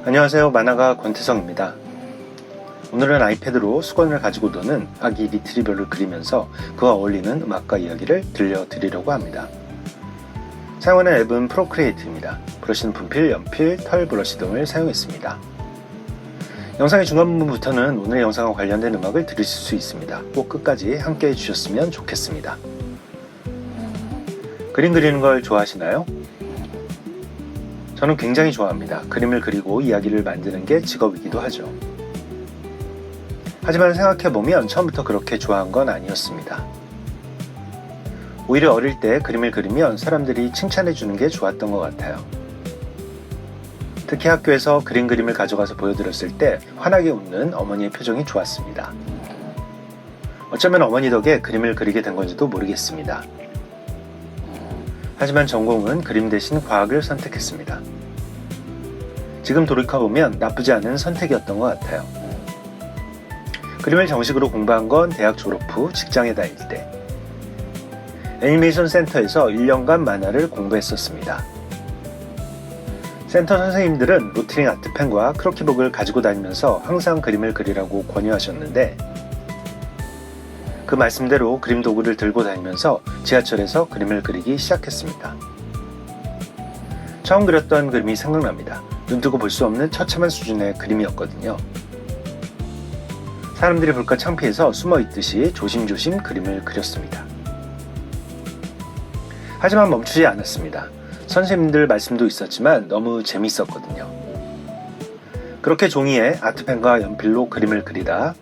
안녕하세요. 만화가 권태성입니다. 오늘은 아이패드로 수건을 가지고 노는 아기 리트리버를 그리면서 그와 어울리는 음악과 이야기를 들려드리려고 합니다. 사용하는 앱은 프로크리에이트입니다. 브러쉬는 분필, 연필, 털 브러쉬 등을 사용했습니다. 영상의 중간 부분부터는 오늘 영상과 관련된 음악을 들으실 수 있습니다. 꼭 끝까지 함께 해주셨으면 좋겠습니다. 그림 그리는 걸 좋아하시나요? 저는 굉장히 좋아합니다. 그림을 그리고 이야기를 만드는 게 직업이기도 하죠. 하지만 생각해보면 처음부터 그렇게 좋아한 건 아니었습니다. 오히려 어릴 때 그림을 그리면 사람들이 칭찬해주는 게 좋았던 것 같아요. 특히 학교에서 그림을 가져가서 보여드렸을 때 환하게 웃는 어머니의 표정이 좋았습니다. 어쩌면 어머니 덕에 그림을 그리게 된 건지도 모르겠습니다. 하지만 전공은 그림 대신 과학을 선택했습니다. 지금 돌이켜보면 나쁘지 않은 선택이었던 것 같아요. 그림을 정식으로 공부한 건 대학 졸업 후 직장에 다닐 때 애니메이션 센터에서 1년간 만화를 공부했었습니다. 센터 선생님들은 로트링 아트펜과 크로키북을 가지고 다니면서 항상 그림을 그리라고 권유하셨는데 그 말씀대로 그림 도구를 들고 다니면서 지하철에서 그림을 그리기 시작했습니다. 처음 그렸던 그림이 생각납니다. 눈뜨고 볼 수 없는 처참한 수준의 그림이었거든요. 사람들이 볼까 창피해서 숨어있듯이 조심조심 그림을 그렸습니다. 하지만 멈추지 않았습니다. 선생님들 말씀도 있었지만 너무 재밌었거든요. 그렇게 종이에 아트펜과 연필로 그림을 그리다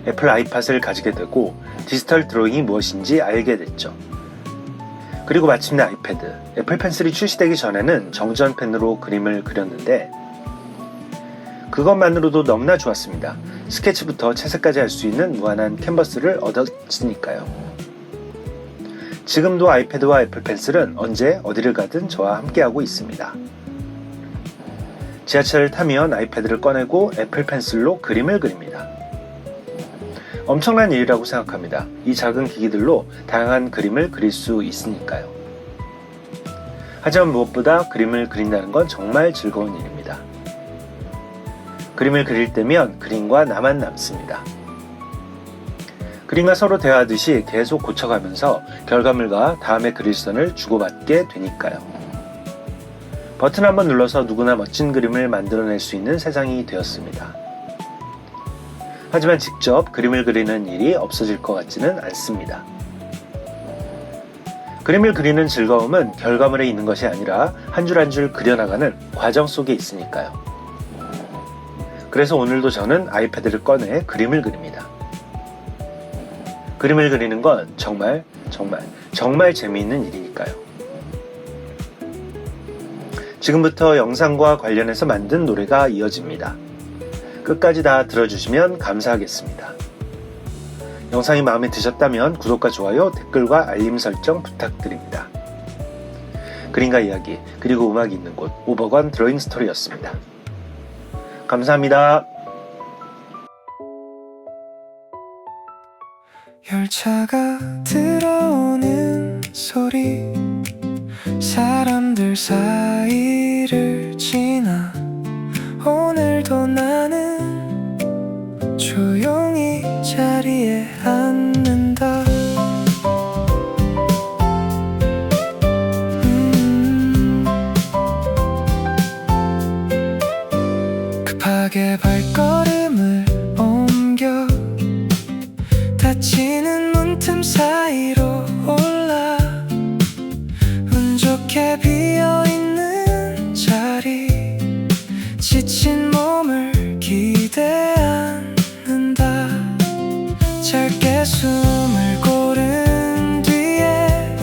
애플 아이팟을 가지게 되고 디지털 드로잉이 무엇인지 알게 됐죠. 그리고 마침내 아이패드, 애플 펜슬이 출시되기 전에는 정전펜으로 그림을 그렸는데 그것만으로도 너무나 좋았습니다. 스케치부터 채색까지 할 수 있는 무한한 캔버스를 얻었으니까요. 지금도 아이패드와 애플 펜슬은 언제 어디를 가든 저와 함께하고 있습니다. 지하철을 타면 아이패드를 꺼내고 애플 펜슬로 그림을 그립니다. 엄청난 일이라고 생각합니다. 이 작은 기기들로 다양한 그림을 그릴 수 있으니까요. 하지만 무엇보다 그림을 그린다는 건 정말 즐거운 일입니다. 그림을 그릴 때면 그림과 나만 남습니다. 그림과 서로 대화하듯이 계속 고쳐가면서 결과물과 다음에 그릴 선을 주고받게 되니까요. 버튼 한번 눌러서 누구나 멋진 그림을 만들어낼 수 있는 세상이 되었습니다. 하지만 직접 그림을 그리는 일이 없어질 것 같지는 않습니다. 그림을 그리는 즐거움은 결과물에 있는 것이 아니라 한 줄 한 줄 그려나가는 과정 속에 있으니까요. 그래서 오늘도 저는 아이패드를 꺼내 그림을 그립니다. 그림을 그리는 건 정말 재미있는 일이니까요. 지금부터 영상과 관련해서 만든 노래가 이어집니다. 끝까지 다 들어주시면 감사하겠습니다. 영상이 마음에 드셨다면 구독과 좋아요, 댓글과 알림 설정 부탁드립니다. 그림과 이야기, 그리고 음악이 있는 곳 오버건 드로잉 스토리였습니다. 감사합니다. 열차가 들어오는 소리 사람들 사이를 지나 오늘도 나는 조용히 자리에 앉는다. 급하게 발걸음을 옮겨 닫히는 문틈 사이로 올라 운 좋게 비어있는 자리 지친 몸을 기대앉는다. 짧게 숨을 고른 뒤에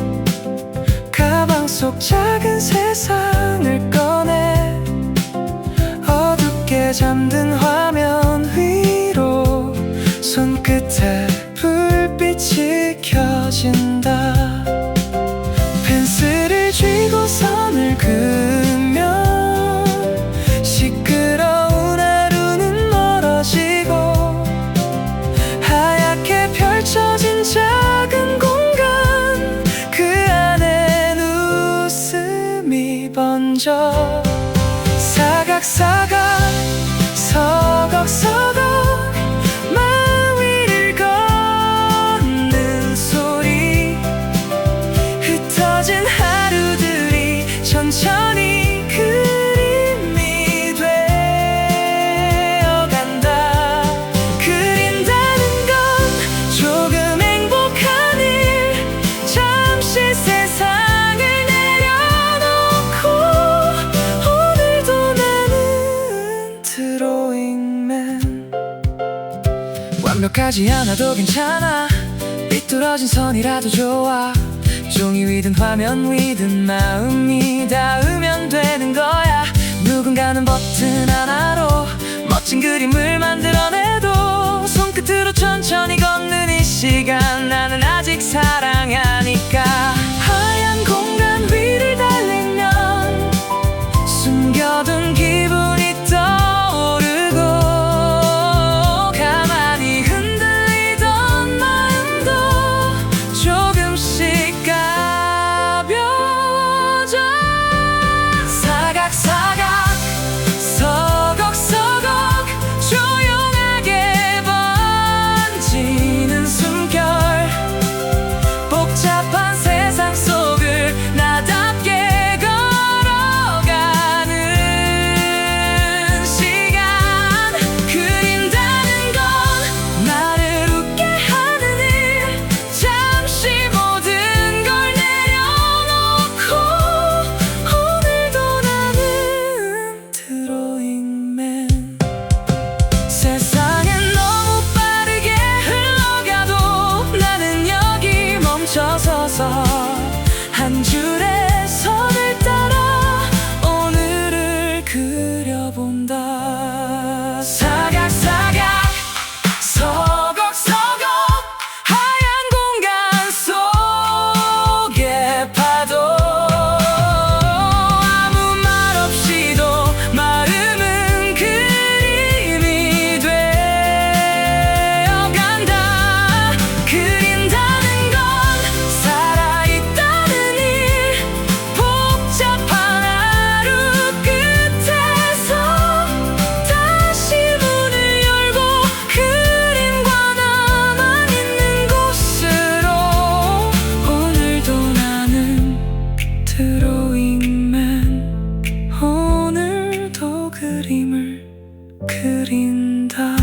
가방 속 작은 세상을 꺼내 어둡게 잠든 화면 위로 손끝에 불빛이 켜진다. 펜슬을 쥐고 선을 그으면 시끄러운 하루는 멀어지고 하얗게 펼쳐진 작은 공간 그 안엔 웃음이 번져 사각 사각사각 서걱서걱 마음 위를 걷는 소리 흩어진 하루들이 천천히 그림이 되어간다. 그린다는 건 조금 행복한 일 잠시 세상을 내려놓고 오늘도 나는 드로잉맨. 완벽하지 않아도 괜찮아. 삐뚤어진 선이라도 좋아. 종이 위든 화면 위든 마음이 닿으면 되는 거야. 누군가는 버튼 하나로 멋진 그림을 만들어내도 손끝으로 천천히 걷는 이 시간 나는 아직 사랑하니까. 하얀 공간 위를 달리면 숨겨둔 기분이 떠오르고 가만히 흔들리던 마음도 조금씩 가벼워져. 사각사각 서걱서걱 조용하게 번지는 숨결 복잡한 세상 속을 나답게 걸어가는 시간. 그린다는 건 나를 웃게 하는 일 잠시 모든 걸 내려놓고 오늘도 나는 드로잉맨. 세상은 너무 빠르게 흘러가도 나는 여기 멈춰서서 한 줄의 선을 따라 오늘을 그려본다. 사각사각 서걱서걱 하얀 공간 속의 파도 아무 말 없이도 마음은 그림이 되어간다. 그린다는 건 살아있다는 일 복잡한 하루 끝에서 다시 문을 열고 그림과 나만 있는 곳으로 오늘도 나는 드로잉맨. 오늘도 그림을 그린다.